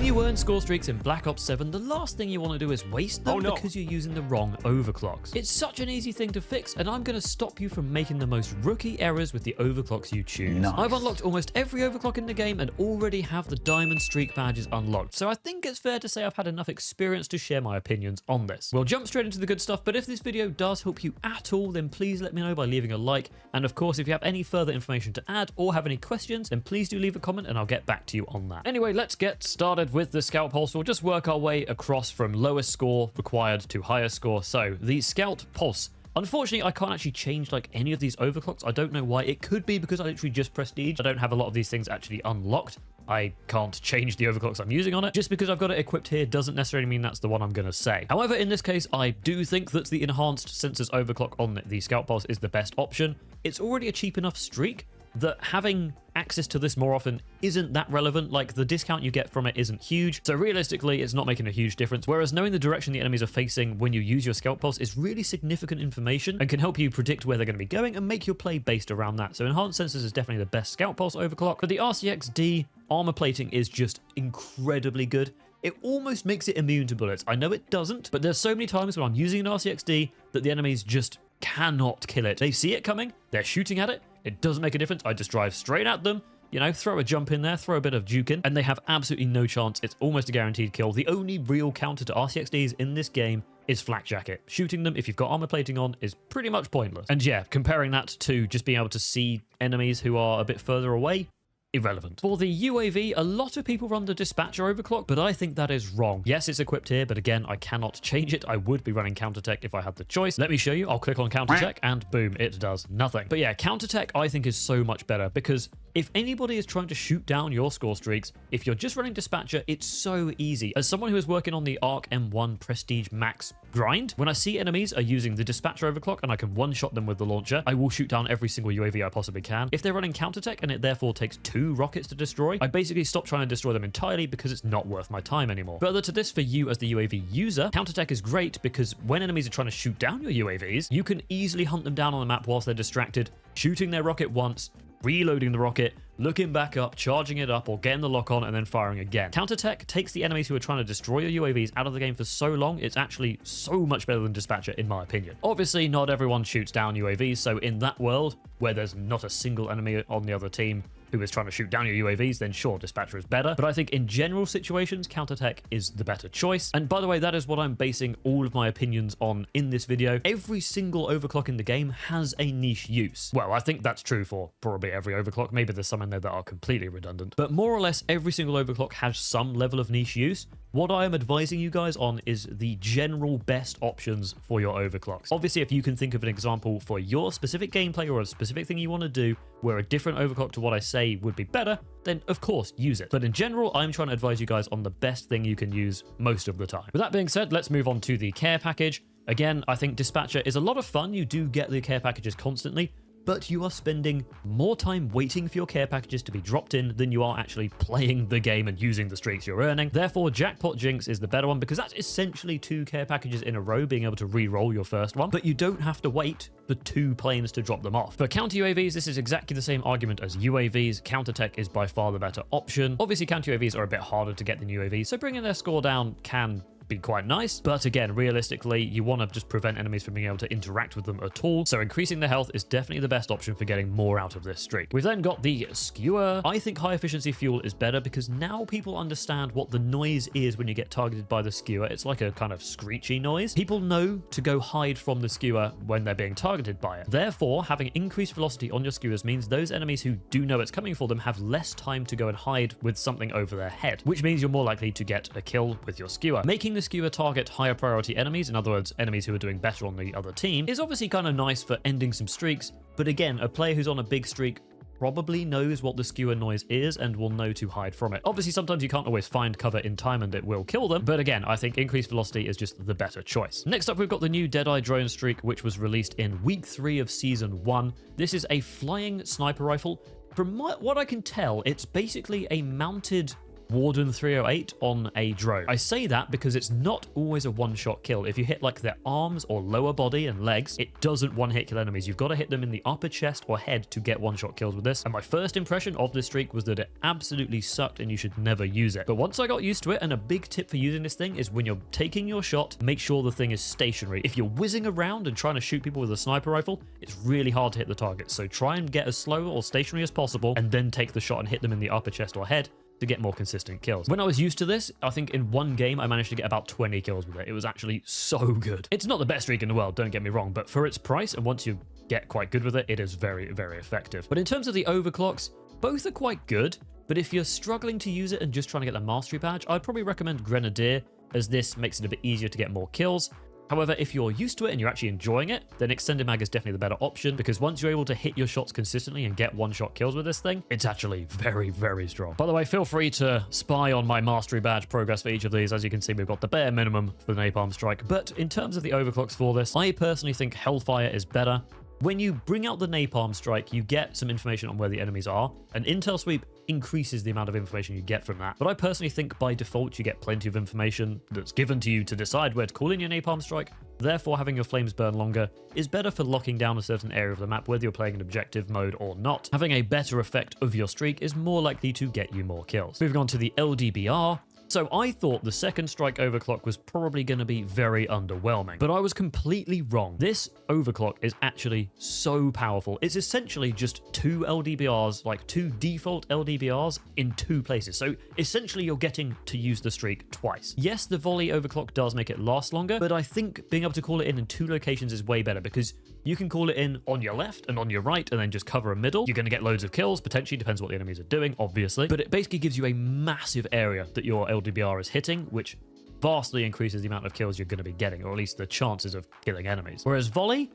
you earn score streaks in Black Ops 7, the last thing you want to do is waste them because you're using the wrong overclocks. It's such an easy thing to fix, and I'm going to stop you from making the most rookie errors with the overclocks you choose. Nice. I've unlocked almost every overclock in the game and already have the diamond streak badges unlocked, so I think it's fair to say I've had enough experience to share my opinions on this. We'll jump straight into the good stuff, but if this video does help you at all, then please let me know by leaving a like, and of course if you have any further information to add or have any questions, then please do leave a comment and I'll get back to you on that. Anyway, let's get started with the scout pulse. We'll just work our way across from lowest score required to higher score. So the scout pulse, unfortunately I can't actually change like any of these overclocks. I don't know why. It could be because I literally just prestige. I don't have a lot of these things actually unlocked. I can't change the overclocks I'm using on it. Just because I've got it equipped here doesn't necessarily mean that's the one I'm going to say. However, in this case, I do think that the enhanced sensors overclock on the scout pulse is the best option. It's already a cheap enough streak that having access to this more often isn't that relevant. Like, the discount you get from it isn't huge, so realistically it's not making a huge difference, whereas knowing the direction the enemies are facing when you use your scout pulse is really significant information and can help you predict where they're going to be going and make your play based around that. So enhanced sensors is definitely the best scout pulse overclock. But the RCXD armor plating is just incredibly good. It almost makes it immune to bullets. I know it doesn't, but there's so many times when I'm using an RCXD that the enemies just cannot kill it. They see it coming, they're shooting at it, it doesn't make a difference. I just drive straight at them, you know, throw a jump in there, throw a bit of juke in, and they have absolutely no chance. It's almost a guaranteed kill. The only real counter to RCXDs in this game is flak jacket. Shooting them if you've got armor plating on is pretty much pointless. And yeah, comparing that to just being able to see enemies who are a bit further away, irrelevant. For the UAV, a lot of people run the dispatcher overclock, but I think that is wrong. Yes, it's equipped here, but again, I cannot change it. I would be running countertech if I had the choice. Let me show you. I'll click on countertech and boom, it does nothing. But yeah, countertech I think is so much better because if anybody is trying to shoot down your score streaks, if you're just running dispatcher, it's so easy. As someone who is working on the ARC M1 Prestige Max grind, when I see enemies are using the dispatcher overclock and I can one-shot them with the launcher, I will shoot down every single UAV I possibly can. If they're running countertech and it therefore takes 2 rockets to destroy, I basically stop trying to destroy them entirely because it's not worth my time anymore. Further to this, for you as the UAV user, countertech is great because when enemies are trying to shoot down your UAVs, you can easily hunt them down on the map whilst they're distracted, shooting their rocket once, reloading the rocket, looking back up, charging it up, or getting the lock on, and then firing again. Countertech takes the enemies who are trying to destroy your UAVs out of the game for so long, it's actually so much better than dispatcher in my opinion. Obviously, not everyone shoots down UAVs, so in that world, where there's not a single enemy on the other team who is trying to shoot down your UAVs, then sure, dispatcher is better. But I think in general situations, countertech is the better choice. And by the way, that is what I'm basing all of my opinions on in this video. Every single overclock in the game has a niche use. Well, I think that's true for probably every overclock. Maybe there's some in there that are completely redundant. But more or less every single overclock has some level of niche use. What I am advising you guys on is the general best options for your overclocks. Obviously, if you can think of an example for your specific gameplay or a specific thing you want to do where a different overclock to what I say would be better, then of course use it. But in general, I'm trying to advise you guys on the best thing you can use most of the time. With that being said, let's move on to the care package. Again, I think dispatcher is a lot of fun. You do get the care packages constantly, but you are spending more time waiting for your care packages to be dropped in than you are actually playing the game and using the streaks you're earning. Therefore, Jackpot Jinx is the better one because that's essentially 2 care packages in a row, being able to re-roll your first one, but you don't have to wait for 2 planes to drop them off. For counter UAVs, this is exactly the same argument as UAVs. Countertech is by far the better option. Obviously, counter UAVs are a bit harder to get than UAVs, so bringing their score down can be quite nice, but again, realistically, you want to just prevent enemies from being able to interact with them at all, so increasing their health is definitely the best option for getting more out of this streak. We've then got the skewer. I think high efficiency fuel is better because now people understand what the noise is when you get targeted by the skewer. It's like a kind of screechy noise. People know to go hide from the skewer when they're being targeted by it. Therefore, having increased velocity on your skewers means those enemies who do know it's coming for them have less time to go and hide with something over their head, which means you're more likely to get a kill with your skewer. Making the skewer target higher priority enemies, in other words, enemies who are doing better on the other team, is obviously kind of nice for ending some streaks, but again, a player who's on a big streak probably knows what the skewer noise is and will know to hide from it. Obviously, sometimes you can't always find cover in time and it will kill them, but again, I think increased velocity is just the better choice. Next up, we've got the new Deadeye drone streak, which was released in week 3 of season 1. This is a flying sniper rifle. From what I can tell, it's basically a mounted Warden 308 on a drone. I say that because it's not always a one-shot kill. If you hit like their arms or lower body and legs, it doesn't one-hit kill enemies. You've got to hit them in the upper chest or head to get one-shot kills with this. And my first impression of this streak was that it absolutely sucked and you should never use it. But once I got used to it, and a big tip for using this thing is when you're taking your shot, make sure the thing is stationary. If you're whizzing around and trying to shoot people with a sniper rifle, it's really hard to hit the target. So try and get as slow or stationary as possible and then take the shot and hit them in the upper chest or head to get more consistent kills. When I was used to this, I think in one game I managed to get about 20 kills with it. It was actually so good. It's not the best streak in the world, don't get me wrong, but for its price and once you get quite good with it, it is very, very effective. But in terms of the overclocks, both are quite good, but if you're struggling to use it and just trying to get the mastery badge, I'd probably recommend Grenadier, as this makes it a bit easier to get more kills. However, if you're used to it and you're actually enjoying it, then Extended Mag is definitely the better option, because once you're able to hit your shots consistently and get one-shot kills with this thing, it's actually very, very strong. By the way, feel free to spy on my mastery badge progress for each of these. As you can see, we've got the bare minimum for the Napalm Strike. But in terms of the overclocks for this, I personally think Hellfire is better. When you bring out the Napalm Strike, you get some information on where the enemies are. An intel sweep increases the amount of information you get from that. But I personally think by default, you get plenty of information that's given to you to decide where to call in your Napalm Strike. Therefore, having your flames burn longer is better for locking down a certain area of the map, whether you're playing an objective mode or not. Having a better effect of your streak is more likely to get you more kills. Moving on to the LDBR. So I thought the second strike overclock was probably going to be very underwhelming, but I was completely wrong. This overclock is actually so powerful. It's essentially just two LDBRs, like two default LDBRs in two places. So essentially you're getting to use the streak twice. Yes, the volley overclock does make it last longer, but I think being able to call it in two locations is way better, because you can call it in on your left and on your right and then just cover a middle. You're going to get loads of kills, potentially, depends what the enemies are doing, obviously. But it basically gives you a massive area that your LDBR is hitting, which vastly increases the amount of kills you're going to be getting, or at least the chances of killing enemies. Whereas volley,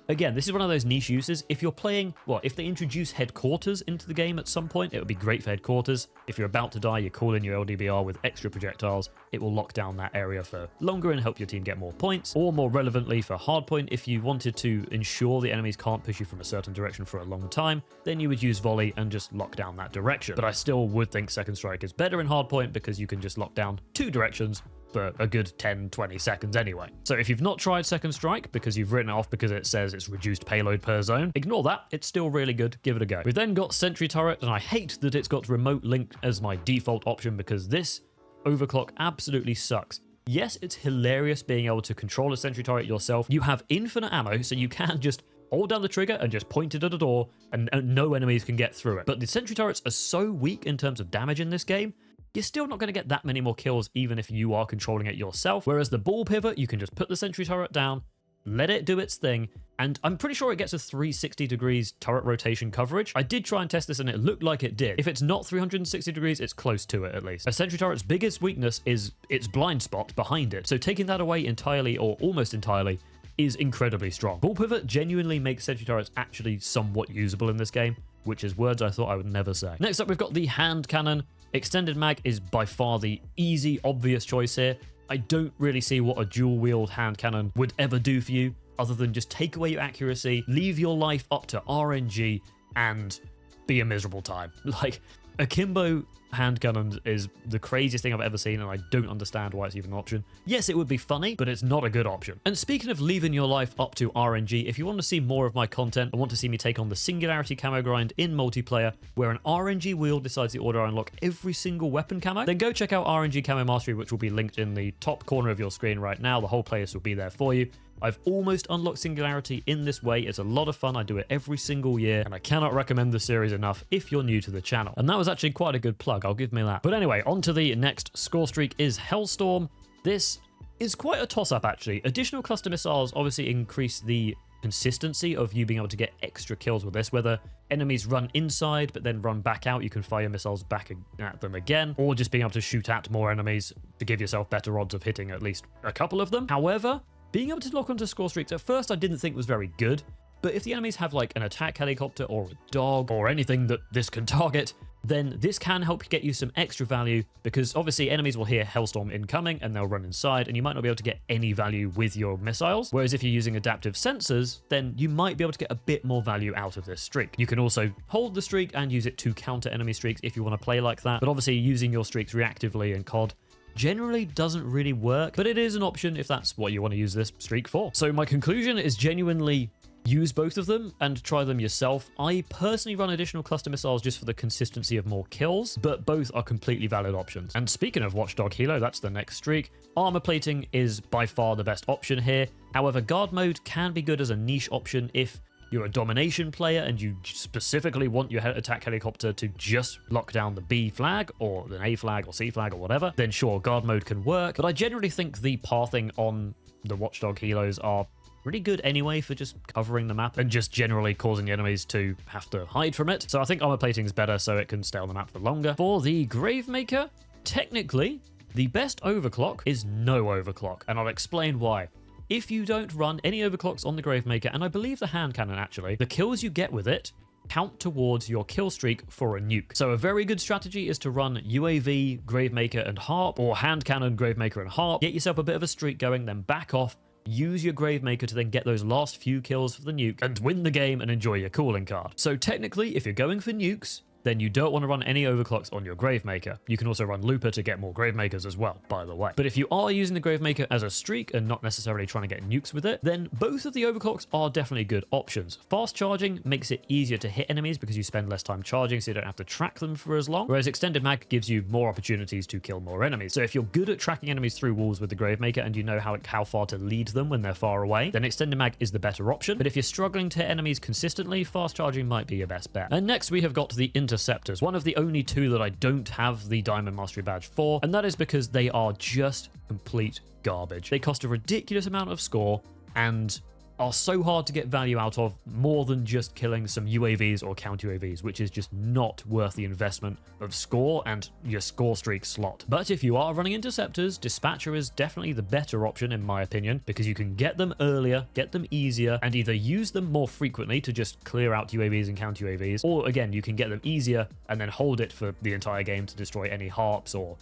again, this is one of those niche uses. If you're playing, well, if they introduce headquarters into the game at some point, it would be great for headquarters. If you're about to die, you call in your LDBR with extra projectiles. It will lock down that area for longer and help your team get more points. Or more relevantly for hardpoint, if you wanted to ensure the enemies can't push you from a certain direction for a long time, then you would use volley and just lock down that direction. But I still would think second strike is better in hardpoint, because you can just lock down two directions for a good 10-20 seconds anyway. So if you've not tried second strike because you've written it off because it says it's reduced payload per zone, ignore that. It's still really good. Give it a go. We've then got sentry turret, and I hate that it's got remote link as my default option, because this overclock absolutely sucks. Yes, it's hilarious being able to control a sentry turret yourself. You have infinite ammo, so you can just hold down the trigger and just point it at a door, and no enemies can get through it. But the sentry turrets are so weak in terms of damage in this game, you're still not going to get that many more kills even if you are controlling it yourself. Whereas the ball pivot, you can just put the sentry turret down, let it do its thing, and I'm pretty sure it gets a 360 degrees turret rotation coverage. I did try and test this and it looked like it did. If it's not 360 degrees, it's close to it at least. A sentry turret's biggest weakness is its blind spot behind it. So taking that away entirely, or almost entirely, is incredibly strong. Ball pivot genuinely makes sentry turrets actually somewhat usable in this game, which is words I thought I would never say. Next up, we've got the hand cannon. Extended mag is by far the easy, obvious choice here. I don't really see what a dual-wield hand cannon would ever do for you, other than just take away your accuracy, leave your life up to RNG, and be a miserable time. Like, akimbo hand cannon is the craziest thing I've ever seen, and I don't understand why it's even an option. Yes, it would be funny, but it's not a good option. And speaking of leaving your life up to RNG, if you want to see more of my content and want to see me take on the Singularity camo grind in multiplayer, where an RNG wheel decides the order I unlock every single weapon camo, then go check out RNG Camo Mastery, which will be linked in the top corner of your screen right now. The whole playlist will be there for you. I've almost unlocked Singularity in this way. It's a lot of fun. I do it every single year, and I cannot recommend the series enough if you're new to the channel. And that was actually quite a good plug, I'll give me that. But anyway, on to the next score streak is Hellstorm. This is quite a toss-up, actually. Additional cluster missiles obviously increase the consistency of you being able to get extra kills with this. Whether enemies run inside but then run back out, you can fire missiles back at them again, or just being able to shoot at more enemies to give yourself better odds of hitting at least a couple of them. However, being able to lock onto score streaks at first I didn't think was very good, but if the enemies have like an attack helicopter or a dog or anything that this can target, then this can help get you some extra value, because obviously enemies will hear Hellstorm incoming and they'll run inside, and you might not be able to get any value with your missiles. Whereas if you're using adaptive sensors, then you might be able to get a bit more value out of this streak. You can also hold the streak and use it to counter enemy streaks if you want to play like that. But obviously using your streaks reactively in COD generally doesn't really work, but it is an option if that's what you want to use this streak for. So my conclusion is genuinely use both of them and try them yourself. I personally run additional cluster missiles just for the consistency of more kills, but both are completely valid options. And speaking of Watchdog Helo, that's the next streak. Armor plating is by far the best option here. However, guard mode can be good as a niche option if you're a domination player and you specifically want your attack helicopter to just lock down the B flag or an A flag or C flag or whatever, then sure, guard mode can work. But I generally think the pathing on the Watchdog Helos are pretty good anyway for just covering the map and just generally causing the enemies to have to hide from it. So I think armor plating is better so it can stay on the map for longer. For the Gravemaker, technically, the best overclock is no overclock, and I'll explain why. If you don't run any overclocks on the Gravemaker, and I believe the hand cannon actually, the kills you get with it count towards your kill streak for a nuke. So a very good strategy is to run UAV, Gravemaker, and Harp, or hand cannon, Gravemaker, and Harp. Get yourself a bit of a streak going, then back off, use your Gravemaker to then get those last few kills for the nuke and win the game and enjoy your calling card. So technically, if you're going for nukes, then you don't want to run any overclocks on your Gravemaker. You can also run Looper to get more Gravemakers as well, by the way. But if you are using the Gravemaker as a streak and not necessarily trying to get nukes with it, then both of the overclocks are definitely good options. Fast charging makes it easier to hit enemies because you spend less time charging, so you don't have to track them for as long, whereas extended mag gives you more opportunities to kill more enemies. So if you're good at tracking enemies through walls with the Gravemaker and you know how far to lead them when they're far away, then extended mag is the better option. But if you're struggling to hit enemies consistently, fast charging might be your best bet. And next we have got the Interceptors, one of the only two that I don't have the Diamond Mastery badge for, and that is because they are just complete garbage. They cost a ridiculous amount of score and are so hard to get value out of, more than just killing some UAVs or counter UAVs, which is just not worth the investment of score and your score streak slot. But if you are running Interceptors, Dispatcher is definitely the better option in my opinion, because you can get them earlier, get them easier, and either use them more frequently to just clear out UAVs and counter UAVs, or again, you can get them easier and then hold it for the entire game to destroy any harps or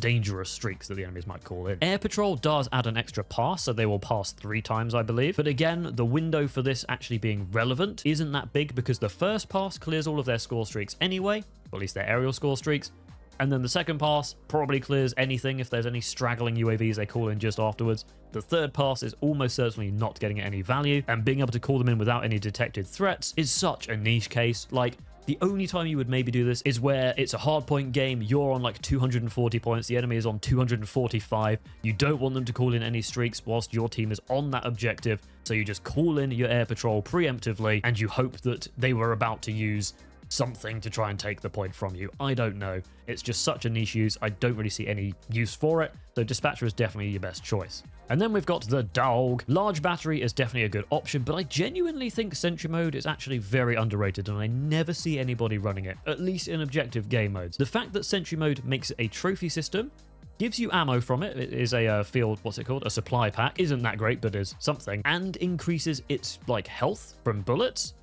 dangerous streaks that the enemies might call in. Air Patrol does add an extra pass, so they will pass 3 times, I believe. But again, the window for this actually being relevant isn't that big, because the first pass clears all of their score streaks anyway, or at least their aerial score streaks. And then the second pass probably clears anything if there's any straggling UAVs they call in just afterwards. The third pass is almost certainly not getting any value, and being able to call them in without any detected threats is such a niche case. Like, the only time you would maybe do this is where it's a hardpoint game, you're on like 240 points, the enemy is on 245, you don't want them to call in any streaks whilst your team is on that objective, so you just call in your air patrol preemptively and you hope that they were about to use something to try and take the point from you. I don't know. It's just such a niche use. I don't really see any use for it. So Dispatcher is definitely your best choice. And then we've got the Dog. Large battery is definitely a good option, but I genuinely think Sentry Mode is actually very underrated, and I never see anybody running it, at least in objective game modes. The fact that Sentry Mode makes it a trophy system, gives you ammo from it, it is a field, what's it called? A supply pack. Isn't that great, but is something. And increases its like health from bullets,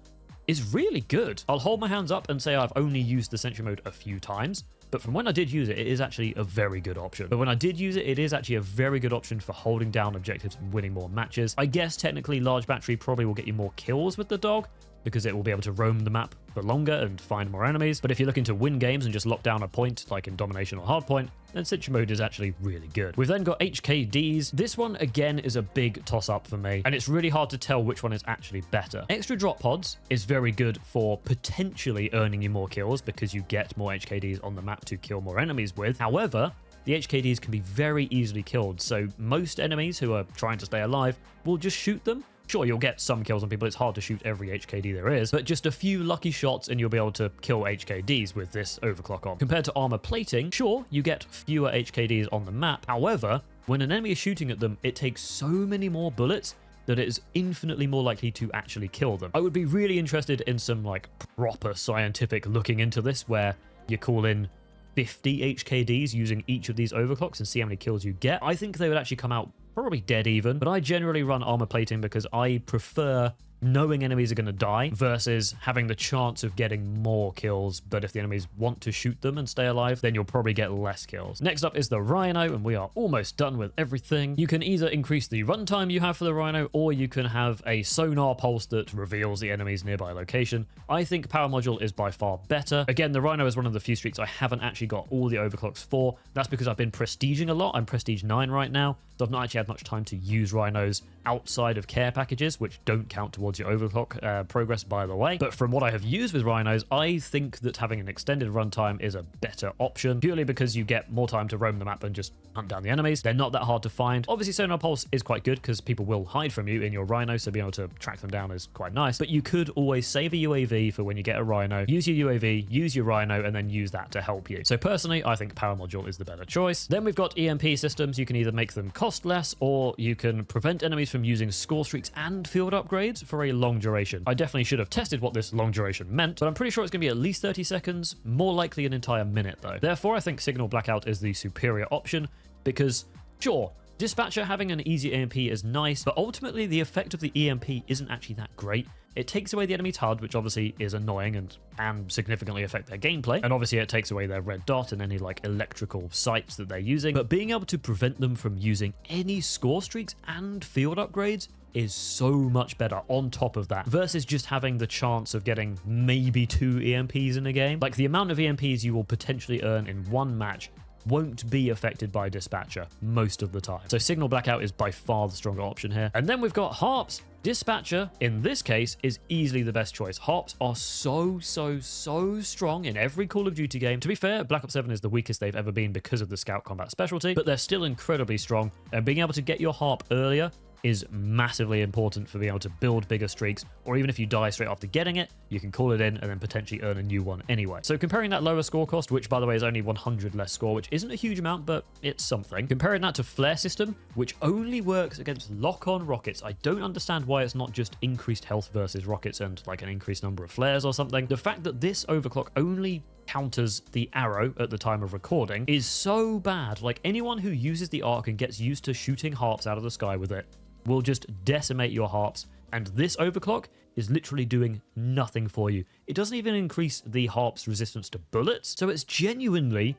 is really good. I'll hold my hands up and say I've only used the Sentry Mode a few times, but from when I did use it, it is actually a very good option. But when I did use it, it is actually a very good option for holding down objectives and winning more matches. I guess technically large battery probably will get you more kills with the Dog, because it will be able to roam the map for longer and find more enemies. But if you're looking to win games and just lock down a point, like in Domination or Hardpoint, then Sentry Mode is actually really good. We've then got HKDs. This one, again, is a big toss-up for me, and it's really hard to tell which one is actually better. Extra Drop Pods is very good for potentially earning you more kills, because you get more HKDs on the map to kill more enemies with. However, the HKDs can be very easily killed, so most enemies who are trying to stay alive will just shoot them. Sure, you'll get some kills on people, it's hard to shoot every HKD there is, but just a few lucky shots and you'll be able to kill HKDs with this overclock on. Compared to armor plating, sure, you get fewer HKDs on the map. However, when an enemy is shooting at them, it takes so many more bullets that it is infinitely more likely to actually kill them. I would be really interested in some like proper scientific looking into this, where you call in 50 HKDs using each of these overclocks and see how many kills you get. I think they would actually come out probably dead even, but I generally run armor plating because I prefer knowing enemies are going to die versus having the chance of getting more kills, but if the enemies want to shoot them and stay alive, then you'll probably get less kills. Next up is the Rhino, and we are almost done with everything. You can either increase the runtime you have for the Rhino, or you can have a sonar pulse that reveals the enemy's nearby location. I think Power Module is by far better. Again, the Rhino is one of the few streaks I haven't actually got all the overclocks for. That's because I've been prestiging a lot. I'm prestige 9 right now, so I've not actually had much time to use Rhinos outside of care packages, which don't count towards your overclock progress, by the way. But from what I have used with Rhinos, I think that having an extended runtime is a better option, purely because you get more time to roam the map and just hunt down the enemies. They're not that hard to find. Obviously, Sonar Pulse is quite good because people will hide from you in your Rhino, so being able to track them down is quite nice. But you could always save a UAV for when you get a Rhino, use your UAV, use your Rhino, and then use that to help you. So personally, I think Power Module is the better choice. Then we've got EMP systems. You can either make them cost less, or you can prevent enemies from using Scorestreaks and field upgrades for a long duration. I definitely should have tested what this long duration meant, but I'm pretty sure it's going to be at least 30 seconds, more likely an entire minute though. Therefore, I think Signal Blackout is the superior option because, sure, Dispatcher having an easy EMP is nice, but ultimately the effect of the EMP isn't actually that great. It takes away the enemy's HUD, which obviously is annoying and can significantly affect their gameplay. And obviously it takes away their red dot and any like electrical sights that they're using. But being able to prevent them from using any score streaks and field upgrades is so much better on top of that versus just having the chance of getting maybe 2 EMPs in a game. Like the amount of EMPs you will potentially earn in one match won't be affected by Dispatcher most of the time. So Signal Blackout is by far the stronger option here. And then we've got Harps. Dispatcher, in this case, is easily the best choice. Harps are so strong in every Call of Duty game. To be fair, Black Ops 7 is the weakest they've ever been because of the Scout Combat specialty, but they're still incredibly strong. And being able to get your Harp earlier is massively important for being able to build bigger streaks, or even if you die straight after getting it, you can call it in and then potentially earn a new one anyway. So comparing that lower score cost, which by the way is only 100 less score, which isn't a huge amount, but it's something. Comparing that to Flare System, which only works against lock-on rockets. I don't understand why it's not just increased health versus rockets and like an increased number of flares or something. The fact that this overclock only counters the arrow at the time of recording is so bad. Like anyone who uses the arc and gets used to shooting harps out of the sky with it will just decimate your harps, and this overclock is literally doing nothing for you. It doesn't even increase the harp's resistance to bullets, so it's genuinely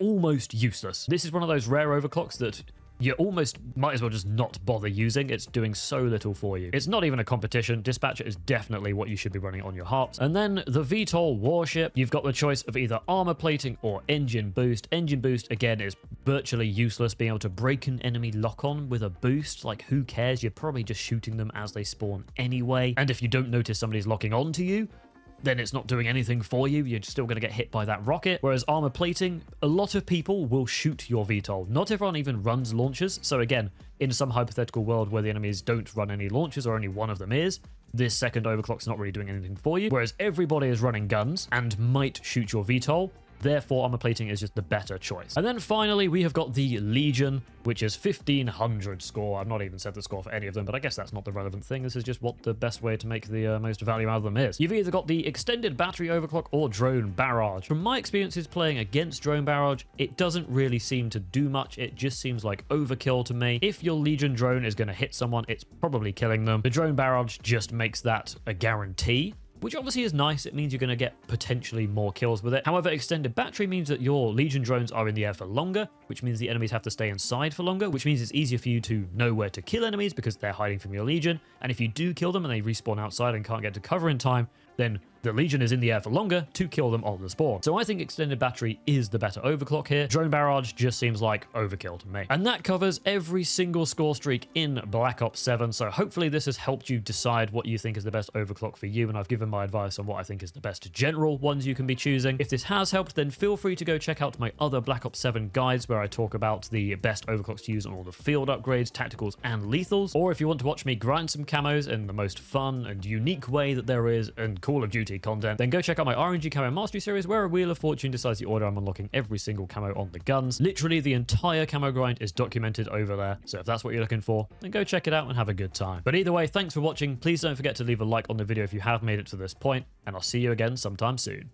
almost useless. This is one of those rare overclocks that you almost might as well just not bother using. It's doing so little for you. It's not even a competition. Dispatcher is definitely what you should be running on your harps. And then the VTOL warship, you've got the choice of either armor plating or engine boost. Engine boost, again, is virtually useless. Being able to break an enemy lock-on with a boost, like who cares? You're probably just shooting them as they spawn anyway. And if you don't notice somebody's locking onto you, then it's not doing anything for you. You're still going to get hit by that rocket. Whereas armor plating, a lot of people will shoot your VTOL. Not everyone even runs launchers. So again, in some hypothetical world where the enemies don't run any launchers or only one of them is, this second overclock's not really doing anything for you. Whereas everybody is running guns and might shoot your VTOL. Therefore, armor plating is just the better choice. And then finally, we have got the Legion, which is 1500 score. I've not even said the score for any of them, but I guess that's not the relevant thing. This is just what the best way to make the most value out of them is. You've either got the extended battery overclock or drone barrage. From my experiences playing against drone barrage, it doesn't really seem to do much. It just seems like overkill to me. If your Legion drone is going to hit someone, it's probably killing them. The drone barrage just makes that a guarantee, which obviously is nice. It means you're going to get potentially more kills with it. However, extended battery means that your Legion drones are in the air for longer, which means the enemies have to stay inside for longer, which means it's easier for you to know where to kill enemies because they're hiding from your Legion. And if you do kill them and they respawn outside and can't get to cover in time, then the Legion is in the air for longer to kill them on the spawn. So I think extended battery is the better overclock here. Drone barrage just seems like overkill to me. And that covers every single score streak in Black Ops 7. So hopefully this has helped you decide what you think is the best overclock for you. And I've given my advice on what I think is the best general ones you can be choosing. If this has helped, then feel free to go check out my other Black Ops 7 guides where I talk about the best overclocks to use on all the field upgrades, tacticals, and lethals. Or if you want to watch me grind some camos in the most fun and unique way that there is in Call of Duty content, then go check out my RNG Camo Mastery series where a Wheel of Fortune decides the order I'm unlocking every single camo on the guns. Literally the entire camo grind is documented over there, so if that's what you're looking for, then go check it out and have a good time. But either way, thanks for watching. Please don't forget to leave a like on the video if you have made it to this point, and I'll see you again sometime soon.